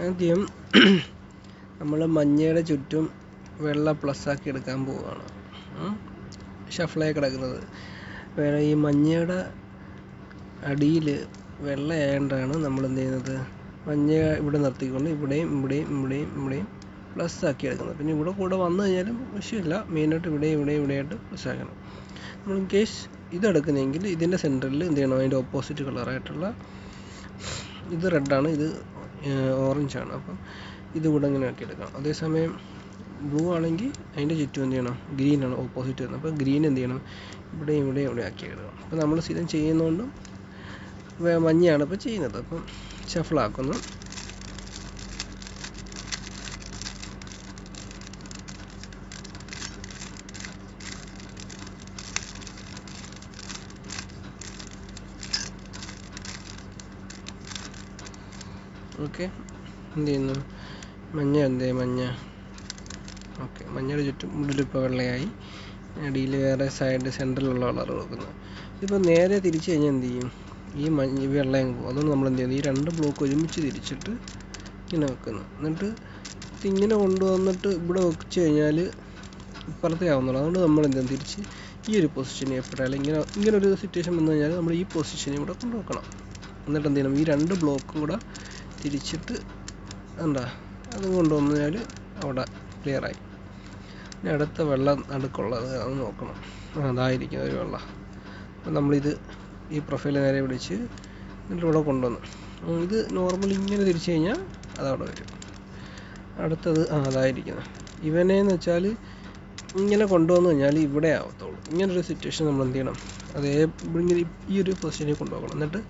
ആദ്യം നമ്മൾ മഞ്ഞയുടെ ചുറ്റും വെള്ള പ്ലസ് ആക്കി എടുക്കാൻ പോവുകയാണ്. ഷഫിളായി കിടക്കുന്നത് വേറെ ഈ മഞ്ഞയുടെ അടിയിൽ വെള്ളയായതുകൊണ്ടാണ് നമ്മൾ എന്ത് ചെയ്യുന്നത്, മഞ്ഞ ഇവിടെ നിർത്തിക്കൊണ്ട് ഇവിടെയും ഇവിടെയും ഇവിടെയും ഇവിടെയും പ്ലസ് ആക്കി എടുക്കുന്നത്. പിന്നെ ഇവിടെ കൂടെ വന്നു കഴിഞ്ഞാലും വിഷയമില്ല, മെയിനായിട്ട് ഇവിടെയായിട്ട് പ്ലസ് ആക്കണം. നമ്മൾ ഇൻ കേസ് ഇതെടുക്കുന്നെങ്കിൽ ഇതിൻ്റെ സെൻറ്ററിൽ എന്ത് ചെയ്യണം, അതിൻ്റെ ഓപ്പോസിറ്റ് കളറായിട്ടുള്ള ഇത് റെഡാണ്, ഇത് ഓറഞ്ചാണ്. അപ്പം ഇത് ഇവിടെ ഇങ്ങനെ ആക്കി എടുക്കണം. അതേസമയം ബ്ലൂ ആണെങ്കിൽ അതിൻ്റെ ചുറ്റും എന്ത് ചെയ്യണം, ഗ്രീനാണ് ഓപ്പോസിറ്റ് വരുന്നത്. അപ്പോൾ ഗ്രീൻ എന്ത് ചെയ്യണം, ഇവിടെ ആക്കി എടുക്കണം. അപ്പോൾ നമ്മൾ സ്ഥിരം ചെയ്യുന്നതുകൊണ്ടും മഞ്ഞയാണ് ഇപ്പോൾ ചെയ്യുന്നത്. അപ്പം ഷഫിളാക്കുന്നു. ഓക്കെ, എന്ത് ചെയ്യുന്നു, മഞ്ഞ ഓക്കെ, മഞ്ഞയുടെ ചുറ്റും ഉള്ളിലിപ്പോൾ വെള്ളയായി, അടിയിൽ വേറെ സൈഡ് സെൻറ്ററിലുള്ള കളർ കൊടുക്കുന്നത്. ഇതിപ്പോൾ നേരെ തിരിച്ച് കഴിഞ്ഞാൽ എന്ത് ചെയ്യും, ഈ വെള്ളയും പോകും. അതുകൊണ്ട് നമ്മൾ എന്ത് ചെയ്യുന്നു, ഈ 2 ബ്ലോക്ക് ഒരുമിച്ച് തിരിച്ചിട്ട് ഇങ്ങനെ വെക്കുന്നു. എന്നിട്ട് ഇതിങ്ങനെ കൊണ്ടുവന്നിട്ട് ഇവിടെ വെച്ച് കഴിഞ്ഞാൽ ഇപ്പുറത്തേ ആവുന്നുള്ളൂ. അതുകൊണ്ട് നമ്മൾ എന്ത് ചെയ്യും, തിരിച്ച് ഈ ഒരു പൊസിഷനെ എപ്പോഴായാലും ഇങ്ങനെ ഒരു സിറ്റുവേഷൻ വന്നു കഴിഞ്ഞാൽ നമ്മൾ ഈ പൊസിഷനെ ഇവിടെ കൊണ്ടുവെക്കണം. എന്നിട്ട് എന്ത് ചെയ്യണം, ഈ 2 ബ്ലോക്കും കൂടെ തിരിച്ചിട്ട് അതും കൊണ്ടുവന്നു കഴിഞ്ഞാൽ അവിടെ ക്ലിയറായി. ഇനി അടുത്ത വെള്ളം നടുക്കുള്ളത് അത് നോക്കണം. അതായിരിക്കും ഒരു വെള്ളം. അപ്പം നമ്മളിത് ഈ പ്രൊഫൈൽ നേരെ പിടിച്ച് എന്നിട്ട് ഇവിടെ കൊണ്ടുവന്നു. ഇത് നോർമലി ഇങ്ങനെ തിരിച്ചു കഴിഞ്ഞാൽ അതവിടെ വരും. അടുത്തത് അതായിരിക്കുന്നത്. ഇവനെന്ന് വെച്ചാൽ ഇങ്ങനെ കൊണ്ടുവന്നു കഴിഞ്ഞാൽ ഇവിടെ ആവത്തുള്ളൂ. ഇങ്ങനൊരു സിറ്റുവേഷൻ നമ്മൾ എന്ത് ചെയ്യണം, ഇങ്ങനെ ഈ ഒരു പൊസിഷനിൽ കൊണ്ടുപോകണം. എന്നിട്ട്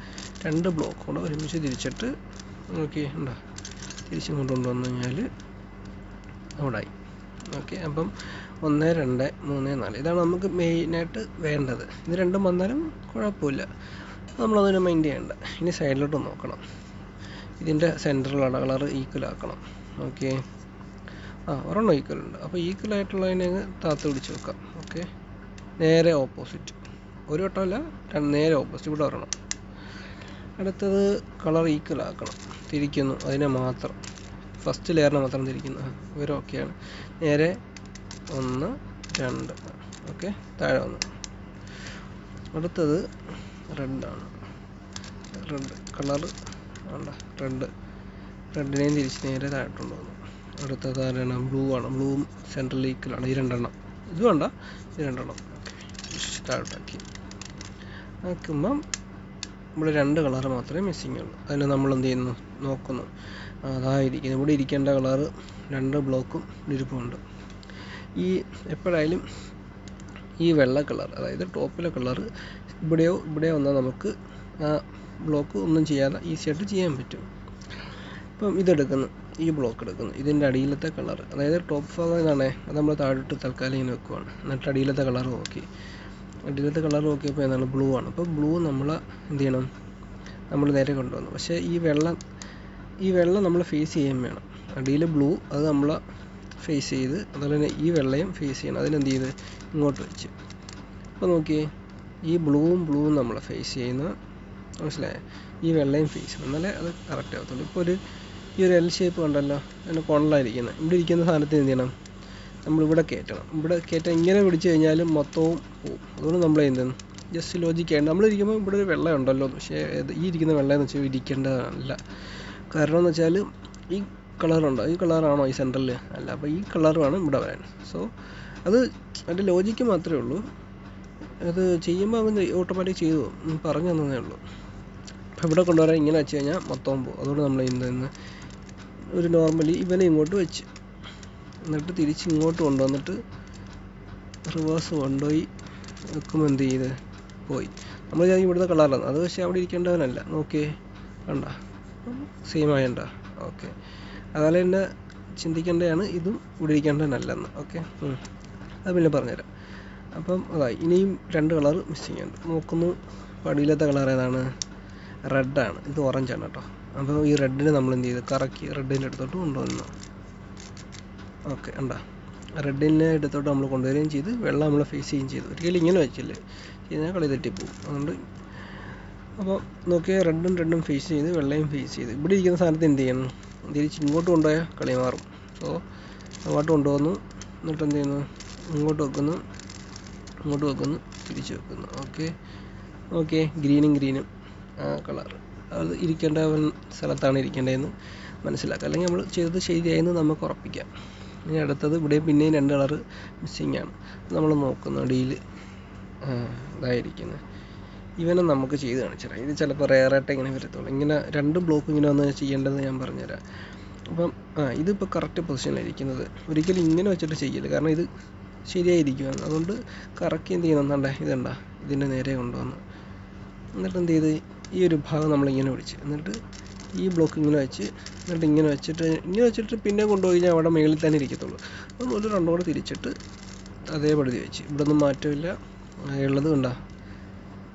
2 ബ്ലോക്ക് കൂടെ ഒരുമിച്ച് തിരിച്ചിട്ട് ഓക്കെ തിരിച്ചും കൊണ്ടുവന്നു കഴിഞ്ഞാൽ അവിടെ ആയി. ഓക്കെ, അപ്പം 1 2 3 4 ഇതാണ് നമുക്ക് മെയിനായിട്ട് വേണ്ടത്. ഇത് രണ്ടും വന്നാലും കുഴപ്പമില്ല, നമ്മളതിനെ മൈൻഡ് ചെയ്യണ്ട. ഇനി സൈഡിലോട്ട് നോക്കണം. ഇതിൻ്റെ സെൻറ്ററിലുള്ള കളർ ഈക്വൽ ആക്കണം. ഓക്കെ, ഒരെണ്ണം ഈക്വൽ ഉണ്ട്. അപ്പോൾ ഈക്വൽ ആയിട്ടുള്ളതിനെ താത്ത് പിടിച്ച് വെക്കാം. ഓക്കെ, നേരെ ഓപ്പോസിറ്റ്, ഒരു വട്ടമല്ല, നേരെ ഓപ്പോസിറ്റ് ഇവിടെ വരണം. അടുത്തത് കളർ ഈക്വൽ ആക്കണം, തിരിക്കുന്നു അതിനെ മാത്രം, ഫസ്റ്റ് ലെയറിനെ മാത്രം തിരിക്കുന്നു. ഇവരൊക്കെയാണ്. നേരെ 1 2 ഓക്കെ, താഴെ വന്നു. അടുത്തത് റെഡാണ്, റെഡ് കളർ റെഡിനെയും തിരിച്ച് നേരെ താഴോട്ട് വന്നു. അടുത്തത് ആരാണ്, ബ്ലൂ ആണ്. ബ്ലൂവും സെൻട്രൽ ഈക്വലാണ്. ഈ 2 എണ്ണം, ഇത് വേണ്ട, ഈ 2 എണ്ണം ഓക്കെ താഴോട്ടാക്കി. ആക്കുമ്പം ഇവിടെ 2 കളർ മാത്രമേ മിസ്സിങ് ഉള്ളൂ. അതിന് നമ്മൾ എന്ത് ചെയ്യുന്നു, നോക്കുന്നു. അതായിരിക്കും ഇവിടെ ഇരിക്കേണ്ട കളറ് 2 ബ്ലോക്കും ഇരിപ്പുണ്ട്. ഈ എപ്പോഴായാലും ഈ വെള്ള കളർ, അതായത് ടോപ്പിലെ കളറ് ഇവിടെയോ വന്നാൽ നമുക്ക് ആ ബ്ലോക്ക് ഒന്നും ചെയ്യാതെ ഈസിയായിട്ട് ചെയ്യാൻ പറ്റും. ഇപ്പം ഇതെടുക്കുന്നു, ഈ ബ്ലോക്ക് എടുക്കുന്നു. ഇതിൻ്റെ അടിയിലത്തെ കളർ, അതായത് ടോപ്പ് ഭാഗം ഇതാണേ, അത് നമ്മൾ താഴോട്ട് തൽക്കാലം ഇങ്ങനെ വെക്കുവാണ്. എന്നിട്ട് അടിയിലത്തെ കളർ നോക്കി, അടിയിലത്തെ കളർ നോക്കിയപ്പോൾ എന്താണ്, ബ്ലൂ ആണ്. അപ്പോൾ ബ്ലൂ നമ്മൾ എന്ത് ചെയ്യണം, നമ്മൾ നേരെ കൊണ്ടുവന്നു. പക്ഷേ ഈ വെള്ളം നമ്മൾ ഫേസ് ചെയ്യാൻ വേണം. അടിയിൽ ബ്ലൂ അത് നമ്മൾ ഫേസ് ചെയ്ത്, അതുപോലെ തന്നെ ഈ വെള്ളയും ഫേസ് ചെയ്യണം. അതിനെന്ത് ചെയ്ത് ഇങ്ങോട്ട് വെച്ച്. അപ്പോൾ നോക്കിയേ, ഈ ബ്ലൂവും നമ്മൾ ഫേസ് ചെയ്യുന്ന, മനസ്സിലായേ, ഈ വെള്ളയും ഫേസ് ചെയ്യണം, എന്നാലേ അത് കറക്റ്റ് ആകത്തുള്ളൂ. ഇപ്പോൾ ഈ ഒരു എൽ ഷേപ്പ് കണ്ടല്ലോ, അതിന് കോണിലായിരിക്കുന്നത്. ഇവിടെ ഇരിക്കുന്ന സാധനത്തിന് എന്ത് ചെയ്യണം, നമ്മളിവിടെ കയറ്റണം. ഇവിടെ കയറ്റാൻ ഇങ്ങനെ പിടിച്ചു കഴിഞ്ഞാലും മൊത്തവും പോവും. അതുകൊണ്ട് നമ്മൾ എന്താണ് ജസ്റ്റ് ലോജിക്കായിട്ട് നമ്മളിരിക്കുമ്പോൾ ഇവിടെ ഒരു വെള്ളം ഉണ്ടല്ലോ, പക്ഷേ ഈ ഇരിക്കുന്ന വെള്ളം എന്ന് വെച്ചാൽ ഇരിക്കേണ്ടതല്ല. കാരണം എന്ന് വെച്ചാൽ ഈ കളറുണ്ടോ, ഈ കളറാണോ ഈ സെൻറ്ററിൽ, അല്ല. അപ്പോൾ ഈ കളർ വേണം ഇവിടെ വരാൻ. സോ അത് അതിൻ്റെ ലോജിക്ക് മാത്രമേ ഉള്ളൂ. അത് ചെയ്യുമ്പോൾ അവൻ ഓട്ടോമാറ്റിക് ചെയ്തു പറഞ്ഞു തന്നേ ഉള്ളൂ. അപ്പോൾ ഇവിടെ കൊണ്ടുവരാൻ ഇങ്ങനെ വെച്ച് കഴിഞ്ഞാൽ മൊത്തം പോകും. അതുകൊണ്ട് നമ്മൾ ഇന്ന് ഒരു നോർമലി ഇവനെ ഇങ്ങോട്ട് വെച്ച്, എന്നിട്ട് തിരിച്ച് ഇങ്ങോട്ട് കൊണ്ടുവന്നിട്ട് റിവേഴ്സ് കൊണ്ടുപോയി വെക്കുമ്പോൾ എന്ത് ചെയ്ത് പോയി. നമ്മൾ ഇവിടുത്തെ കളറാണ് അത്, പക്ഷേ അവിടെ ഇരിക്കേണ്ടവനല്ല. നോക്കിയേ, കണ്ട സെയിം ആയണ്ട. ഓക്കെ, അതുപോലെ തന്നെ ചിന്തിക്കേണ്ടതാണ് ഇതും ഇവിടെ ഇരിക്കേണ്ടവനല്ലെന്ന്. ഓക്കെ, അത് പിന്നെ പറഞ്ഞുതരാം. അപ്പം അതായി. ഇനിയും 2 കളർ മിസ്സിങ് ഉണ്ട്. നോക്കുന്നു, അടിയിലത്തെ കളർ ഏതാണ്, റെഡാണ്. ഇത് ഓറഞ്ചാണ് കേട്ടോ. അപ്പോൾ ഈ റെഡിന് നമ്മൾ എന്ത് ചെയ്ത് കറക്കി റെഡിൻ്റെ അടുത്തോട്ട് കൊണ്ടുവന്നു. ഓക്കെ, ഉണ്ടാ റെഡിൻ്റെ അടുത്തോട്ട് നമ്മൾ കൊണ്ടുവരികയും ചെയ്ത് വെള്ളം നമ്മൾ ഫേസ് ചെയ്യുകയും ചെയ്തു. ഒരിക്കലും ഇങ്ങനെ വെച്ചില്ലേ, ചെയ്താൽ കളി തെറ്റിപ്പോവും. അതുകൊണ്ട് അപ്പോൾ നോക്കിയാൽ റെഡും ഫേസ് ചെയ്ത് വെള്ളയും ഫേസ് ചെയ്ത് ഇവിടെ ഇരിക്കുന്ന സാധനത്ത് എന്ത് ചെയ്യണം, തിരിച്ച് ഇങ്ങോട്ട് കൊണ്ടുപോയാൽ കളി മാറും. സോ അങ്ങോട്ട് കൊണ്ടുപോകുന്നു, എന്നിട്ട് എന്ത് ചെയ്യുന്നു, ഇങ്ങോട്ട് വെക്കുന്നു, തിരിച്ച് വെക്കുന്നു. ഓക്കെ ഗ്രീനും ആ കളർ അത് ഇരിക്കേണ്ട സ്ഥലത്താണ് ഇരിക്കേണ്ടതെന്ന് മനസ്സിലാക്കുക. അല്ലെങ്കിൽ നമ്മൾ ചെയ്തത് ശരിയായെന്ന് നമുക്ക് ഉറപ്പിക്കാം. ഇനി അടുത്തത് ഇവിടെ പിന്നെയും 2 കളർ മിസ്സിങ് ആണ്. നമ്മൾ നോക്കുന്നു അടിയിൽ ഇതായിരിക്കുന്നത്. ഇവനെ നമുക്ക് ചെയ്ത് കാണിച്ചുതരാം. ഇത് ചിലപ്പോൾ റെയറായിട്ട് ഇങ്ങനെ വരത്തുള്ളൂ. ഇങ്ങനെ 2 ബ്ലോക്ക് ഇങ്ങനെ വന്ന് ചെയ്യേണ്ടത് ഞാൻ പറഞ്ഞുതരാം. അപ്പം ഇതിപ്പോൾ കറക്റ്റ് പൊസിഷനിലിരിക്കുന്നത്. ഒരിക്കലും ഇങ്ങനെ വെച്ചിട്ട് ചെയ്യില്ല, കാരണം ഇത് ശരിയായിരിക്കുകയാണ്. അതുകൊണ്ട് കറക്റ്റ് എന്ത് ചെയ്യണം, എന്നാണ്ടേ ഇതുണ്ടാ ഇതിൻ്റെ നേരെ കൊണ്ടുവന്ന്, എന്നിട്ട് എന്ത് ചെയ്ത് ഈ ഒരു ഭാഗം നമ്മളിങ്ങനെ പിടിച്ച്, എന്നിട്ട് ഈ ബ്ലോക്ക് ഇങ്ങനെ വെച്ച്, എന്നിട്ട് ഇങ്ങനെ വെച്ചിട്ട് പിന്നെ കൊണ്ടുപോയി കഴിഞ്ഞാൽ അവിടെ മേളിൽ തന്നെ ഇരിക്കത്തുള്ളൂ. അപ്പം ഒരു രണ്ടും കൂടെ തിരിച്ചിട്ട് അതേപടി വെച്ച്, ഇവിടെ ഒന്നും മാറ്റമില്ല, ഉള്ളത് കണ്ടാ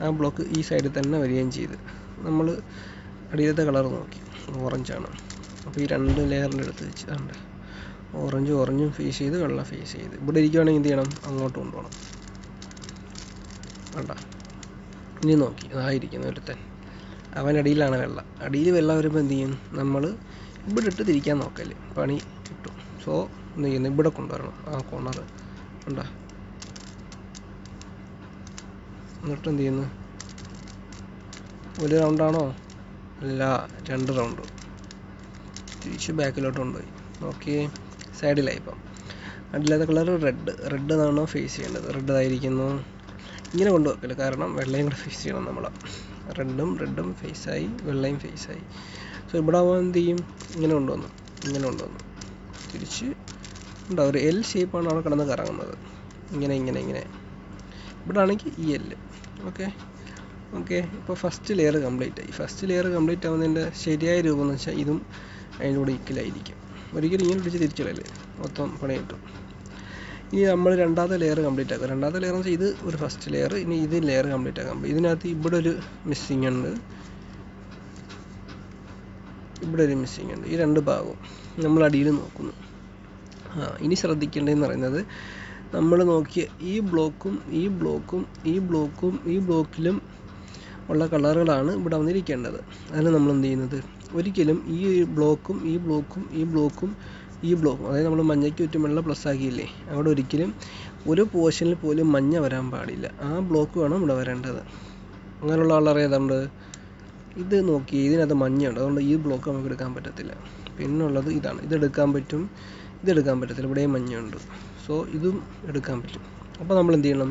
ആ ബ്ലോക്ക് ഈ സൈഡിൽ തന്നെ വരികയും ചെയ്ത്. നമ്മൾ അടിയിലത്തെ കളർ നോക്കി, ഓറഞ്ചാണ്. അപ്പോൾ ഈ 2 ലെയറിൻ്റെ അടുത്ത് വെച്ച് കണ്ട ഓറഞ്ചും ഫേസ് ചെയ്ത് വെള്ള ഫേസ് ചെയ്ത് ഇവിടെ ഇരിക്കുകയാണെങ്കിൽ എന്ത് ചെയ്യണം, അങ്ങോട്ട് കൊണ്ടുപോകണം. വേണ്ട ഇനി നോക്കി അതായിരിക്കുന്ന ഒരുത്തൻ, അവനടിയിലാണ് വെള്ള. അടിയിൽ വെള്ള വരുമ്പോൾ എന്ത് ചെയ്യും, നമ്മൾ ഇവിടെ ഇട്ട് തിരിക്കാൻ നോക്കല് പണി കിട്ടും. സോ എന്ത് ചെയ്യുന്നു, ഇവിടെ കൊണ്ടുവരണം ആ കോർണർ കണ്ട, എന്നിട്ട് എന്ത് ചെയ്യുന്നു, ഒരു റൗണ്ടാണോ, അല്ല 2 റൗണ്ട് തിരിച്ച് ബാക്കിലോട്ട് കൊണ്ടുപോയി. ഓക്കെ സൈഡിലായി. ഇപ്പം അടിയില്ലാത്ത കളർ റെഡ് എന്നാണോ ഫേസ് ചെയ്യേണ്ടത്, റെഡ് ആയിരിക്കുന്നു. ഇങ്ങനെ കൊണ്ടുവെക്കില്ല, കാരണം വെള്ളയും കൂടെ ഫേസ് ചെയ്യണം നമ്മൾ. റെഡും ഫേസായി, വെള്ളയും ഫേസായി. സോ ഇവിടെ ആവുമ്പോൾ എന്ത് ചെയ്യും, ഇങ്ങനെ കൊണ്ടുവന്നു തിരിച്ച് ഉണ്ടാവും. ഒരു എൽ ഷേപ്പാണ് അവിടെ കിടന്ന് കറങ്ങുന്നത്. ഇങ്ങനെ ഇവിടെ ആണെങ്കിൽ ഈ എല്ല്. ഓക്കെ ഇപ്പോൾ ഫസ്റ്റ് ലെയർ കംപ്ലീറ്റ് ആയി. ഫസ്റ്റ് ലെയർ കംപ്ലീറ്റ് ആവുന്നതിൻ്റെ ശരിയായ രൂപം എന്ന് വെച്ചാൽ ഇതും അതിൻ്റെ കൂടെ ഈക്വലായിരിക്കും. ഒരിക്കലും ഇങ്ങനെ പിടിച്ച് തിരിച്ചിടല്ലേ, മൊത്തം പണി കിട്ടും. ഇനി നമ്മൾ 2ാമത്തെ ലെയർ കംപ്ലീറ്റ് ആക്കുക. 2ാമത്തെ ലെയർ എന്ന് വെച്ചാൽ ഇത് ഒരു ഫസ്റ്റ് ലെയർ, ഇനി ഇത് ലെയർ കംപ്ലീറ്റ് ആക്കാം. ഇതിനകത്ത് ഇവിടെ ഒരു മിസ്സിങ് ഉണ്ട്, ഇവിടെ ഒരു മിസ്സിങ് ഉണ്ട്. ഈ 2 ഭാഗവും നമ്മൾ അടിയിൽ നോക്കുന്നു. ഇനി ശ്രദ്ധിക്കേണ്ടതെന്ന് പറയുന്നത്, നമ്മൾ നോക്കിയ ഈ ബ്ലോക്കിലും ഉള്ള കളറുകളാണ് ഇവിടെ വന്നിരിക്കേണ്ടത്. അതിന് നമ്മൾ എന്ത് ചെയ്യുന്നത്, ഒരിക്കലും ഈ ബ്ലോക്കും അതായത് നമ്മൾ മഞ്ഞയ്ക്ക് ചുറ്റും വെള്ള പ്ലസ് ആക്കിയില്ലേ, അവിടെ ഒരിക്കലും ഒരു പോർഷനിൽ പോലും മഞ്ഞ വരാൻ പാടില്ല. ആ ബ്ലോക്ക് വേണം ഇവിടെ വരേണ്ടത്. അങ്ങനെയുള്ള കളർ ഏതാണ്ട് ഇത് നോക്കി, ഇതിനകത്ത് മഞ്ഞയുണ്ട്, അതുകൊണ്ട് ഈ ബ്ലോക്ക് നമുക്ക് എടുക്കാൻ പറ്റത്തില്ല. പിന്നുള്ളത് ഇതാണ്, ഇതെടുക്കാൻ പറ്റും, ഇതെടുക്കാൻ പറ്റത്തില്ല, ഇവിടെയും മഞ്ഞയുണ്ട്. സോ ഇതും എടുക്കാൻ പറ്റും. അപ്പോൾ നമ്മൾ എന്ത് ചെയ്യണം,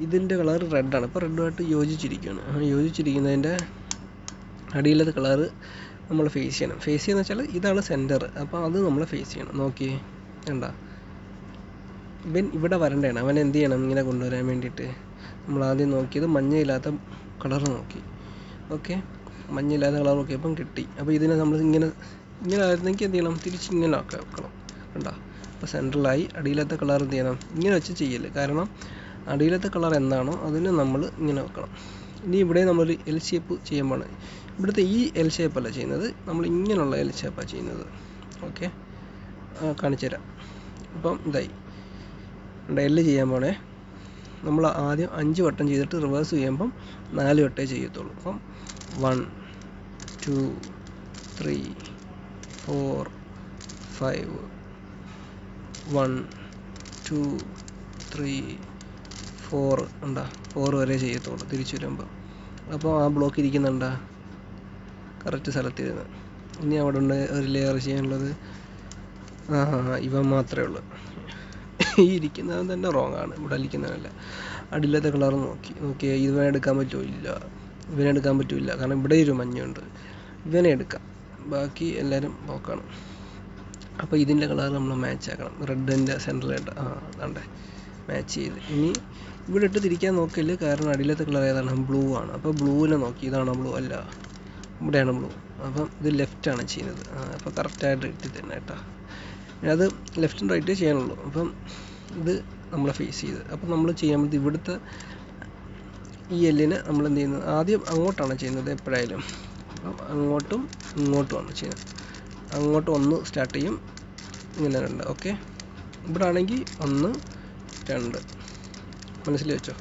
ഇതിൻ്റെ കളർ റെഡാണ്, ഇപ്പോൾ റെഡുമായിട്ട് യോജിച്ചിരിക്കുകയാണ്. യോജിച്ചിരിക്കുന്നതിൻ്റെ അടിയിലത്തെ കളറ് നമ്മൾ ഫേസ് ചെയ്യണം. ഫേസ് ചെയ്യുന്ന വെച്ചാൽ ഇതാണ് സെൻറ്റർ, അപ്പോൾ അത് നമ്മൾ ഫേസ് ചെയ്യണം. നോക്കി കണ്ട, ഇവൻ ഇവിടെ വരേണ്ടതാണ്. അവൻ എന്ത് ചെയ്യണം, ഇങ്ങനെ കൊണ്ടുവരാൻ വേണ്ടിയിട്ട് നമ്മൾ ആദ്യം നോക്കിയത് മഞ്ഞയില്ലാത്ത കളർ നോക്കി. മഞ്ഞയില്ലാത്ത കളർ നോക്കിയപ്പം കിട്ടി. അപ്പോൾ ഇതിനെ നമ്മൾ ഇങ്ങനെ ആയിരുന്നെങ്കിൽ എന്ത് ചെയ്യണം, തിരിച്ചിങ്ങനെ വെക്കണം. കണ്ട, അപ്പോൾ സെൻട്രലായി. അടിയിലത്തെ കളർ എന്ത് ചെയ്യണം, ഇങ്ങനെ വെച്ച് ചെയ്യല്, കാരണം അടിയിലത്തെ കളർ എന്താണോ അതിന് നമ്മൾ ഇങ്ങനെ വെക്കണം. ഇനി ഇവിടെ നമ്മളൊരു എൽ ഷേപ്പ് ചെയ്യുമ്പോൾ, ഇവിടുത്തെ ഈ എൽ ഷേപ്പല്ല ചെയ്യുന്നത്, നമ്മൾ ഇങ്ങനെയുള്ള എൽ ഷേപ്പാണ് ചെയ്യുന്നത്. കാണിച്ചു തരാം. അപ്പം ഇതായി എല്ല് ചെയ്യാൻ പോണേ. നമ്മൾ ആദ്യം 5 വട്ടം ചെയ്തിട്ട് റിവേഴ്സ് ചെയ്യുമ്പം 4 വട്ടമേ ചെയ്യത്തുള്ളൂ. അപ്പം 1 2 3 4 5 1 2 3 4 ഉണ്ടാ 4 വരെ ചെയ്യത്തുള്ളൂ തിരിച്ചു വരുമ്പോൾ. അപ്പോൾ ആ ബ്ലോക്ക് ഇരിക്കുന്നുണ്ടാ കറക്റ്റ് സ്ഥലത്തിരുന്ന്. ഇനി അവിടെ ഉണ്ട് ഒരു ലെയർ ചെയ്യാനുള്ളത്. ഇവ മാത്രമേ ഉള്ളൂ. ഈ ഇരിക്കുന്നവൻ തന്നെ റോങ് ആണ്, ഇവിടെ ഇരിക്കുന്നവനല്ല. അടിയിലത്തെ കളർ നോക്കിയാൽ ഇവനെടുക്കാൻ പറ്റില്ല, കാരണം ഇവിടെ ഒരു മഞ്ഞുണ്ട്. ഇവനെ എടുക്കാം, ബാക്കി എല്ലാവരും നോക്കണം. അപ്പോൾ ഇതിൻ്റെ കളർ നമ്മൾ മാച്ച് ആക്കണം. റെഡിൻ്റെ സെൻറ്ററിലായിട്ട് അതാണ്ടേ മാച്ച് ചെയ്ത്. ഇനി ഇവിടെ ഇട്ട് തിരിക്കാൻ നോക്കില്ല, കാരണം അടിയിലത്തെ കളർ ഏതാണ്, ബ്ലൂ ആണ്. അപ്പോൾ ബ്ലൂവിനെ നോക്കി, ഇതാണോ ബ്ലൂ, അല്ല ഇവിടെയാണ് ബ്ലൂ. അപ്പം ഇത് ലെഫ്റ്റാണ് ചെയ്യുന്നത്. അപ്പോൾ കറക്റ്റായിട്ട് ഇട്ട് തന്നെ കേട്ടോ. അത് ലെഫ്റ്റും റൈറ്റേ ചെയ്യാനുള്ളൂ. അപ്പം ഇത് നമ്മൾ ഫേസ് ചെയ്ത്, അപ്പം നമ്മൾ ചെയ്യാൻ പറ്റും ഇവിടുത്തെ ഈ എല്ലിന് നമ്മൾ എന്ത് ചെയ്യുന്നത്, ആദ്യം അങ്ങോട്ടാണ് ചെയ്യുന്നത് എപ്പോഴായാലും. അപ്പം അങ്ങോട്ടും ഇങ്ങോട്ടുമാണ് ചെയ്യുന്നത്. അങ്ങോട്ട് 1 സ്റ്റാർട്ട് ചെയ്യും, ഇങ്ങനെ 2. ഇവിടെ ആണെങ്കിൽ 1 2 മനസ്സിൽ വെച്ചോ.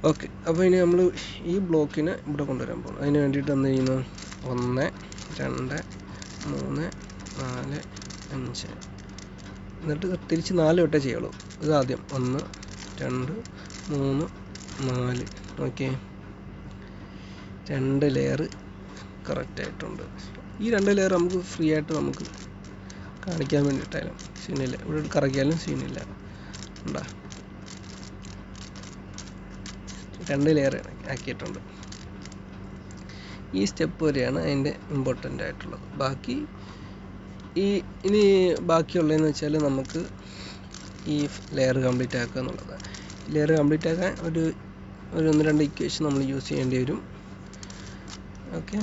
ഓക്കെ, അപ്പോൾ ഇനി നമ്മൾ ഈ ബ്ലോക്കിനെ ഇവിടെ കൊണ്ടുവരാൻ പോകും. അതിന് വേണ്ടിയിട്ട് എന്ത് ചെയ്യുന്നു? 1 2 3 4 5, എന്നിട്ട് തിരിച്ച് 4 വട്ടേ ചെയ്യുള്ളൂ. ഇതാദ്യം 1 2 3 4. ഓക്കെ, 2 ലെയർ കറക്റ്റായിട്ടുണ്ട്. ഈ 2 ലെയർ നമുക്ക് ഫ്രീ ആയിട്ട് നമുക്ക് കാണിക്കാൻ വേണ്ടിയിട്ടായാലും സീനില്ല, ഇവിടെ കറക്കിയാലും സീനില്ല. ഉണ്ടാ 2 ലെയർ ആക്കിയിട്ടുണ്ട്. ഈ സ്റ്റെപ്പ് വരെയാണ് അതിൻ്റെ ഇമ്പോർട്ടൻ്റ് ആയിട്ടുള്ളത്. ബാക്കി ഇനി ബാക്കിയുള്ളതെന്ന് വെച്ചാൽ നമുക്ക് ഈ ലെയർ കംപ്ലീറ്റ് ആക്കുക എന്നുള്ളതാണ്. ലെയർ കംപ്ലീറ്റ് ആക്കാൻ ഒരു 1-2 ഇക്വേഷൻ നമ്മൾ യൂസ് ചെയ്യേണ്ടി വരും. ഓക്കെ,